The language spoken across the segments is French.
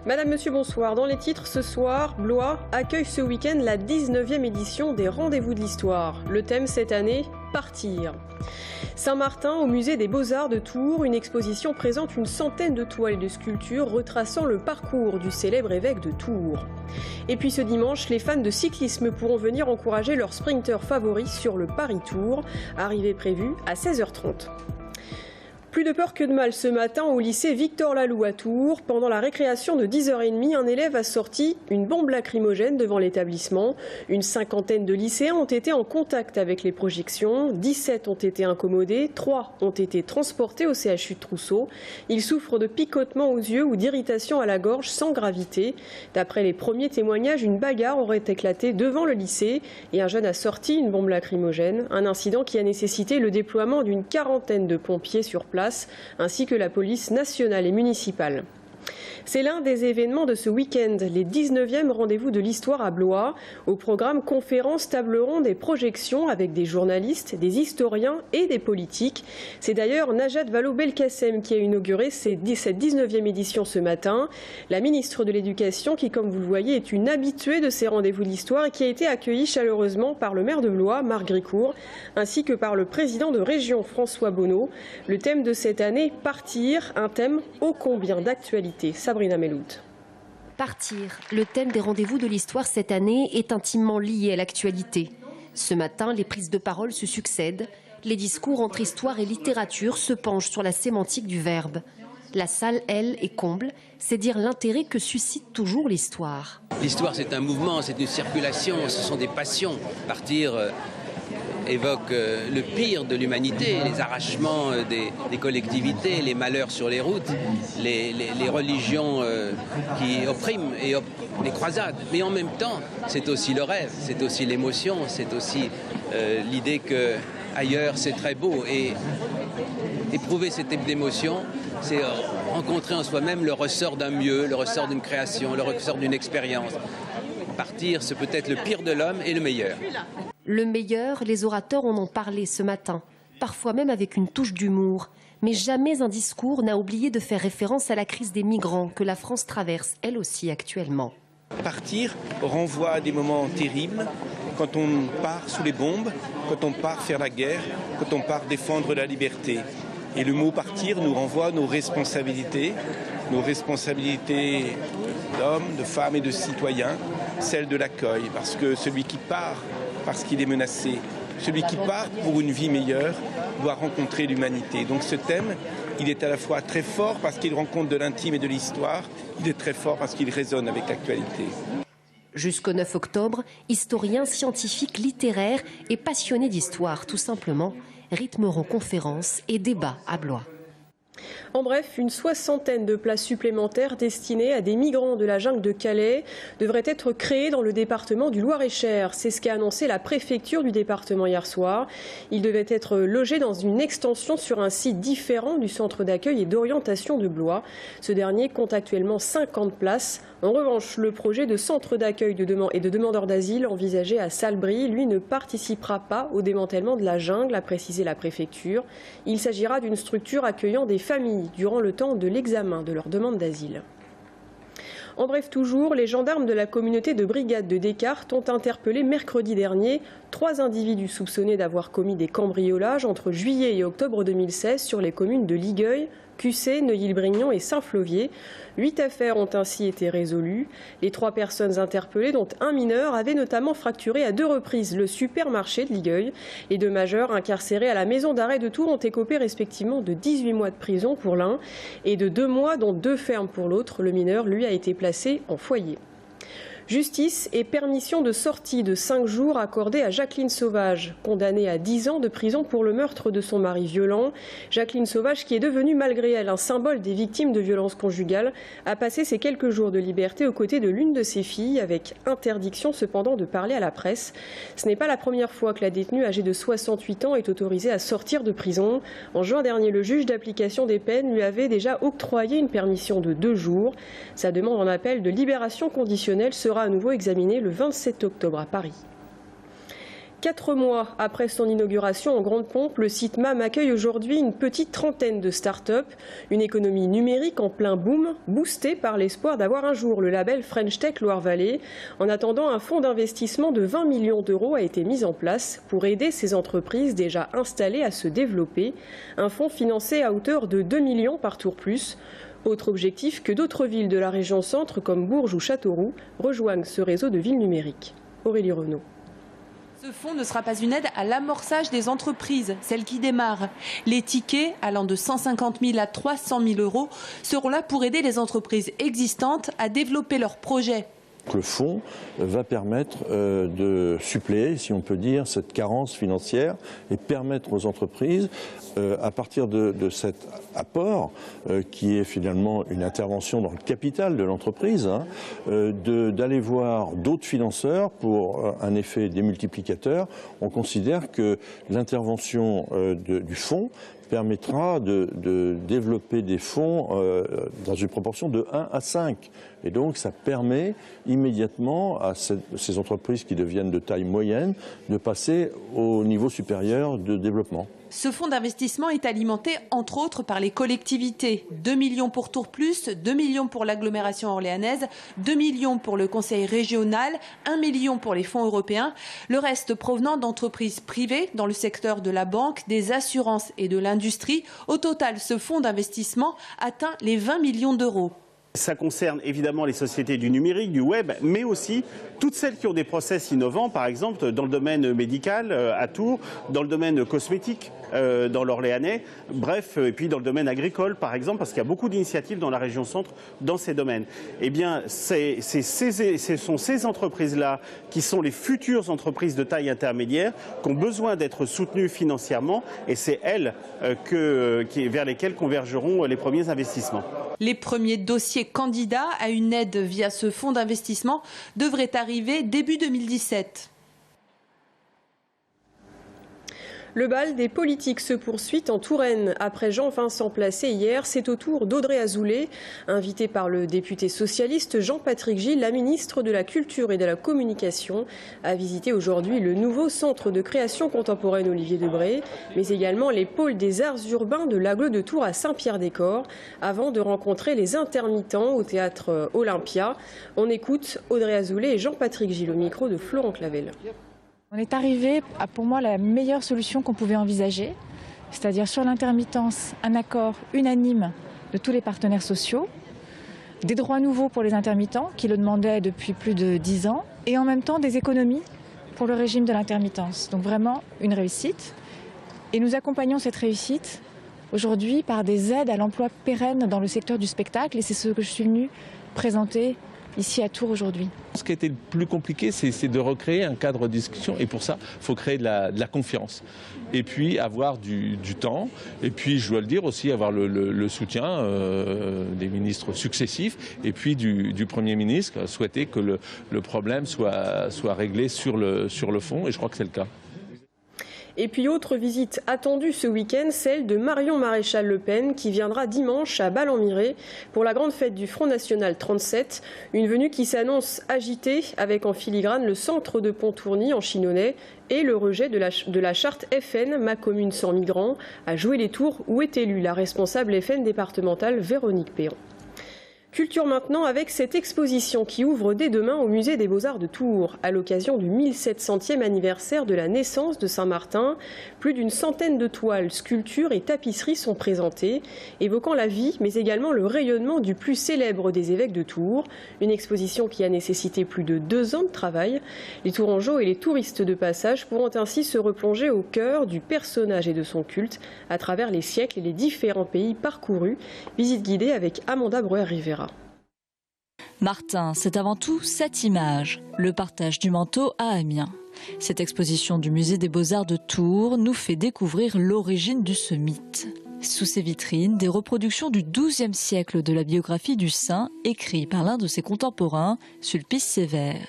Madame, Monsieur, bonsoir. Dans les titres, ce soir, Blois accueille ce week-end la 19e édition des Rendez-vous de l'Histoire. Le thème cette année, partir. Saint-Martin, au musée des Beaux-Arts de Tours, une exposition présente une centaine de toiles et de sculptures retraçant le parcours du célèbre évêque de Tours. Et puis ce dimanche, les fans de cyclisme pourront venir encourager leur sprinter favori sur le Paris-Tours, arrivée prévue à 16h30. Plus de peur que de mal ce matin au lycée Victor Laloux à Tours. Pendant la récréation de 10h30, un élève a sorti une bombe lacrymogène devant l'établissement. Une cinquantaine de lycéens ont été en contact avec les projections. 17 ont été incommodés, 3 ont été transportés au CHU de Trousseau. Ils souffrent de picotements aux yeux ou d'irritation à la gorge sans gravité. D'après les premiers témoignages, une bagarre aurait éclaté devant le lycée et un jeune a sorti une bombe lacrymogène. Un incident qui a nécessité le déploiement d'une quarantaine de pompiers sur place, ainsi que la police nationale et municipale. C'est l'un des événements de ce week-end, les 19e rendez-vous de l'histoire à Blois. Au programme conférences, table ronde et projections avec des journalistes, des historiens et des politiques. C'est d'ailleurs Najat Vallaud-Belkacem qui a inauguré cette 19e édition ce matin. La ministre de l'Éducation qui, comme vous le voyez, est une habituée de ces rendez-vous de l'histoire et qui a été accueillie chaleureusement par le maire de Blois, Marc Gricourt, ainsi que par le président de région, François Bonneau. Le thème de cette année, partir, un thème ô combien d'actualité. Sabrina Meloud. Partir, le thème des rendez-vous de l'histoire cette année est intimement lié à l'actualité. Ce matin, les prises de parole se succèdent. Les discours entre histoire et littérature se penchent sur la sémantique du verbe. La salle, elle, est comble. C'est dire l'intérêt que suscite toujours l'histoire. L'histoire, c'est un mouvement, c'est une circulation, ce sont des passions. Partir évoque le pire de l'humanité, les arrachements des collectivités, les malheurs sur les routes, les religions qui oppriment, et les croisades. Mais en même temps, c'est aussi le rêve, c'est aussi l'émotion, c'est aussi l'idée qu'ailleurs c'est très beau. Et éprouver cette type d'émotion, c'est rencontrer en soi-même le ressort d'un mieux, le ressort d'une création, le ressort d'une expérience. Partir, c'est peut-être le pire de l'homme et le meilleur. Le meilleur, les orateurs en ont parlé ce matin, parfois même avec une touche d'humour. Mais jamais un discours n'a oublié de faire référence à la crise des migrants que la France traverse, elle aussi, actuellement. Partir renvoie à des moments terribles, quand on part sous les bombes, quand on part faire la guerre, quand on part défendre la liberté. Et le mot partir nous renvoie à nos responsabilités d'hommes, de femmes et de citoyens, celles de l'accueil, parce que celui qui part parce qu'il est menacé, celui qui part pour une vie meilleure doit rencontrer l'humanité. Donc ce thème, il est à la fois très fort parce qu'il rencontre de l'intime et de l'histoire, il est très fort parce qu'il résonne avec l'actualité. Jusqu'au 9 octobre, historiens, scientifiques, littéraires et passionnés d'histoire, tout simplement, rythmeront conférences et débats à Blois. En bref, une soixantaine de places supplémentaires destinées à des migrants de la jungle de Calais devraient être créées dans le département du Loir-et-Cher. C'est ce qu'a annoncé la préfecture du département hier soir. Ils devaient être logés dans une extension sur un site différent du centre d'accueil et d'orientation de Blois. Ce dernier compte actuellement 50 places. En revanche, le projet de centre d'accueil et de demandeurs d'asile envisagé à Salbris, lui, ne participera pas au démantèlement de la jungle, a précisé la préfecture. Il s'agira d'une structure accueillant des familles durant le temps de l'examen de leur demande d'asile. En bref, toujours, les gendarmes de la communauté de brigade de Descartes ont interpellé mercredi dernier 3 individus soupçonnés d'avoir commis des cambriolages entre juillet et octobre 2016 sur les communes de Ligueuil, Cussé, Neuilly-le-Brignon et Saint-Flovier. 8 affaires ont ainsi été résolues. Les 3 personnes interpellées, dont un mineur, avaient notamment fracturé à 2 reprises le supermarché de Ligueuil. Les 2 majeurs incarcérés à la maison d'arrêt de Tours ont écopé respectivement de 18 mois de prison pour l'un et de 2 mois, dont 2 fermes pour l'autre. Le mineur, lui, a été placé en foyer. Justice et permission de sortie de 5 jours accordée à Jacqueline Sauvage, condamnée à 10 ans de prison pour le meurtre de son mari violent. Jacqueline Sauvage, qui est devenue malgré elle un symbole des victimes de violences conjugales, a passé ses quelques jours de liberté aux côtés de l'une de ses filles, avec interdiction cependant de parler à la presse. Ce n'est pas la première fois que la détenue âgée de 68 ans est autorisée à sortir de prison. En juin dernier, le juge d'application des peines lui avait déjà octroyé une permission de 2 jours. Sa demande en appel de libération conditionnelle sera à nouveau examiné le 27 octobre à Paris. 4 mois après son inauguration en grande pompe, le site MAM accueille aujourd'hui une petite trentaine de start-up. Une économie numérique en plein boom, boostée par l'espoir d'avoir un jour le label French Tech Loire-Vallée. En attendant, un fonds d'investissement de 20 millions d'euros a été mis en place pour aider ces entreprises déjà installées à se développer. Un fonds financé à hauteur de 2 millions par Tour Plus. Autre objectif, que d'autres villes de la région centre comme Bourges ou Châteauroux rejoignent ce réseau de villes numériques. Aurélie Renaud. Ce fonds ne sera pas une aide à l'amorçage des entreprises, celles qui démarrent. Les tickets, allant de 150 000 à 300 000 euros, seront là pour aider les entreprises existantes à développer leurs projets. Le fonds va permettre de suppléer, si on peut dire, cette carence financière et permettre aux entreprises, à partir de cet apport, qui est finalement une intervention dans le capital de l'entreprise, d'aller voir d'autres financeurs pour un effet démultiplicateur. On considère que l'intervention du fonds permettra de développer des fonds dans une proportion de 1 à 5. Et donc ça permet immédiatement à ces entreprises qui deviennent de taille moyenne de passer au niveau supérieur de développement. Ce fonds d'investissement est alimenté entre autres par les collectivités. 2 millions pour Tour Plus, 2 millions pour l'agglomération orléanaise, 2 millions pour le conseil régional, 1 million pour les fonds européens. Le reste provenant d'entreprises privées dans le secteur de la banque, des assurances et de l'industrie. Au total, ce fonds d'investissement atteint les 20 millions d'euros. Ça concerne évidemment les sociétés du numérique, du web, mais aussi toutes celles qui ont des process innovants, par exemple dans le domaine médical à Tours, dans le domaine cosmétique dans l'Orléanais, bref, et puis dans le domaine agricole, par exemple, parce qu'il y a beaucoup d'initiatives dans la région centre dans ces domaines. Eh bien, ce sont ces entreprises-là qui sont les futures entreprises de taille intermédiaire qui ont besoin d'être soutenues financièrement, et c'est elles vers lesquelles convergeront les premiers investissements. Les premiers dossiers candidats à une aide via ce fonds d'investissement devraient arriver début 2017. Le bal des politiques se poursuit en Touraine. Après Jean-Vincent Placé hier, c'est au tour d'Audrey Azoulay. Invitée par le député socialiste Jean-Patrick Gille, la ministre de la Culture et de la Communication a visité aujourd'hui le nouveau centre de création contemporaine Olivier Debré, mais également les pôles des arts urbains de l'Agglo de Tours à Saint-Pierre-des-Corps, avant de rencontrer les intermittents au théâtre Olympia. On écoute Audrey Azoulay et Jean-Patrick Gille au micro de Florent Clavel. On est arrivé à, pour moi, la meilleure solution qu'on pouvait envisager, c'est-à-dire sur l'intermittence, un accord unanime de tous les partenaires sociaux, des droits nouveaux pour les intermittents qui le demandaient depuis plus de 10 ans, et en même temps des économies pour le régime de l'intermittence. Donc vraiment une réussite. Et nous accompagnons cette réussite aujourd'hui par des aides à l'emploi pérenne dans le secteur du spectacle, et c'est ce que je suis venue présenter ici à Tours aujourd'hui. Ce qui a été le plus compliqué, c'est de recréer un cadre de discussion, et pour ça, il faut créer de la confiance. Et puis avoir du temps, et puis je dois le dire aussi, avoir le soutien des ministres successifs, et puis du Premier ministre, souhaiter que le problème soit réglé sur le fond, et je crois que c'est le cas. Et puis autre visite attendue ce week-end, celle de Marion Maréchal Le Pen qui viendra dimanche à Bâle-en-Miré pour la grande fête du Front National 37. Une venue qui s'annonce agitée avec en filigrane le centre de Pontourny en Chinonnais et le rejet de la charte FN, ma commune sans migrants, à jouer les tours où est élue la responsable FN départementale Véronique Péron. Culture maintenant avec cette exposition qui ouvre dès demain au musée des Beaux-Arts de Tours. À l'occasion du 1700e anniversaire de la naissance de Saint-Martin, plus d'une centaine de toiles, sculptures et tapisseries sont présentées, évoquant la vie mais également le rayonnement du plus célèbre des évêques de Tours. Une exposition qui a nécessité plus de 2 ans de travail. Les Tourangeaux et les touristes de passage pourront ainsi se replonger au cœur du personnage et de son culte à travers les siècles et les différents pays parcourus. Visite guidée avec Amanda Breuer-Rivera. Martin, c'est avant tout cette image, le partage du manteau à Amiens. Cette exposition du musée des Beaux-Arts de Tours nous fait découvrir l'origine de ce mythe. Sous ces vitrines, des reproductions du XIIe siècle de la biographie du saint, écrite par l'un de ses contemporains, Sulpice Sévère.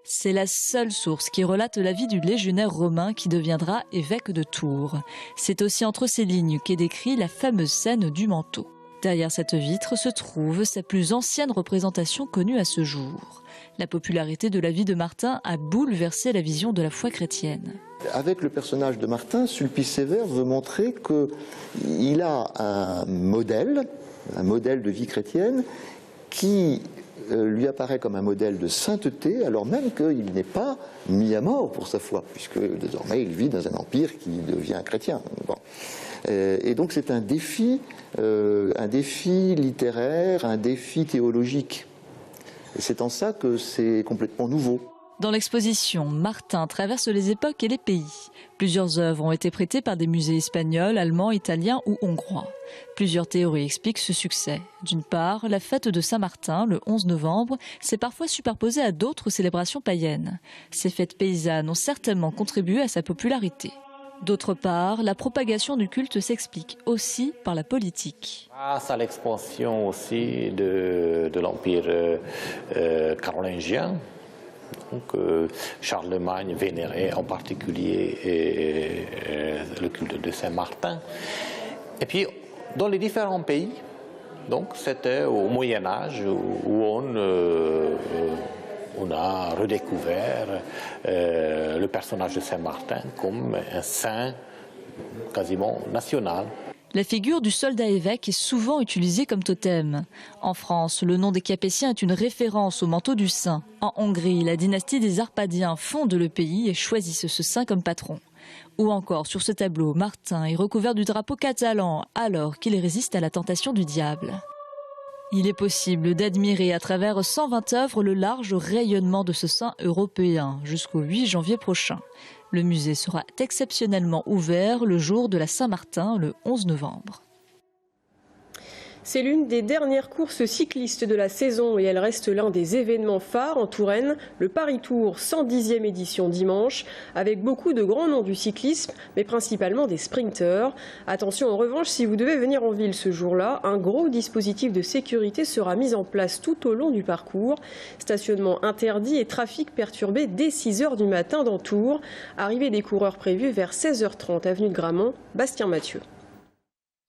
C'est la seule source qui relate la vie du légionnaire romain qui deviendra évêque de Tours. C'est aussi entre ces lignes qu'est décrit la fameuse scène du manteau. Derrière cette vitre se trouve sa plus ancienne représentation connue à ce jour. La popularité de la vie de Martin a bouleversé la vision de la foi chrétienne. Avec le personnage de Martin, Sulpice Sévère veut montrer qu'il a un modèle de vie chrétienne qui lui apparaît comme un modèle de sainteté, alors même qu'il n'est pas mis à mort pour sa foi, puisque désormais il vit dans un empire qui devient chrétien. Bon. Et donc c'est un défi littéraire, un défi théologique. Et c'est en ça que c'est complètement nouveau. Dans l'exposition, Martin traverse les époques et les pays. Plusieurs œuvres ont été prêtées par des musées espagnols, allemands, italiens ou hongrois. Plusieurs théories expliquent ce succès. D'une part, la fête de Saint-Martin, le 11 novembre, s'est parfois superposée à d'autres célébrations païennes. Ces fêtes paysannes ont certainement contribué à sa popularité. D'autre part, la propagation du culte s'explique aussi par la politique. Grâce à l'expansion aussi de l'Empire carolingien, donc, Charlemagne vénérait en particulier le culte de Saint-Martin. Et puis, dans les différents pays, donc c'était au Moyen-Âge où on a redécouvert le personnage de Saint-Martin comme un saint quasiment national. La figure du soldat-évêque est souvent utilisée comme totem. En France, le nom des Capétiens est une référence au manteau du saint. En Hongrie, la dynastie des Arpadiens fonde le pays et choisissent ce saint comme patron. Ou encore, sur ce tableau, Martin est recouvert du drapeau catalan alors qu'il résiste à la tentation du diable. Il est possible d'admirer à travers 120 œuvres le large rayonnement de ce saint européen jusqu'au 8 janvier prochain. Le musée sera exceptionnellement ouvert le jour de la Saint-Martin, le 11 novembre. C'est l'une des dernières courses cyclistes de la saison et elle reste l'un des événements phares en Touraine, le Paris Tour 110e édition dimanche, avec beaucoup de grands noms du cyclisme, mais principalement des sprinteurs. Attention en revanche, si vous devez venir en ville ce jour-là, un gros dispositif de sécurité sera mis en place tout au long du parcours. Stationnement interdit et trafic perturbé dès 6 h du matin dans Tours. Arrivée des coureurs prévue vers 16h30 avenue de Gramont, Bastien Mathieu.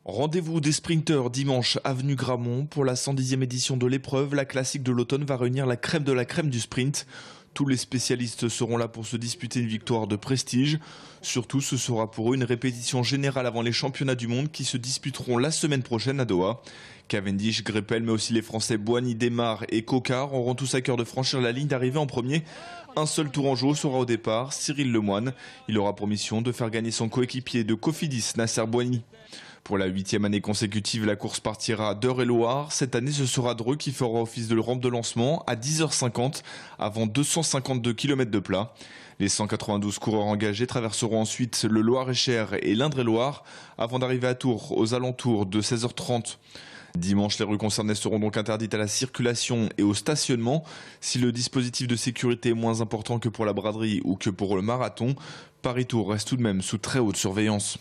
Rendez-vous des sprinteurs dimanche avenue Gramont. Pour la 110e édition de l'épreuve, la classique de l'automne va réunir la crème du sprint. Tous les spécialistes seront là pour se disputer une victoire de prestige. Surtout, ce sera pour eux une répétition générale avant les championnats du monde qui se disputeront la semaine prochaine à Doha. Cavendish, Greppel, mais aussi les Français Boigny, Desmar et Coquard auront tous à cœur de franchir la ligne d'arrivée en premier. Un seul tourangeau sera au départ, Cyril Lemoine. Il aura pour mission de faire gagner son coéquipier de Cofidis, Nasser Boigny. Pour la 8e année consécutive, la course partira d'Eure-et-Loire. Cette année, ce sera Dreux qui fera office de rampe de lancement à 10h50 avant 252 km de plat. Les 192 coureurs engagés traverseront ensuite le Loir-et-Cher et l'Indre-et-Loire avant d'arriver à Tours aux alentours de 16h30. Dimanche, les rues concernées seront donc interdites à la circulation et au stationnement. Si le dispositif de sécurité est moins important que pour la braderie ou que pour le marathon, Paris-Tours reste tout de même sous très haute surveillance.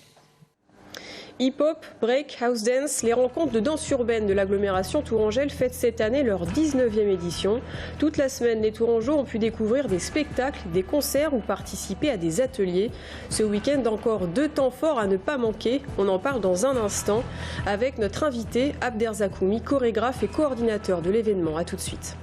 Hip-hop, break, house dance, les rencontres de danse urbaine de l'agglomération tourangelle fêtent cette année leur 19e édition. Toute la semaine, les Tourangeaux ont pu découvrir des spectacles, des concerts ou participer à des ateliers. Ce week-end, encore 2 temps forts à ne pas manquer. On en parle dans un instant avec notre invité Abder Zakoumi, chorégraphe et coordinateur de l'événement. A tout de suite.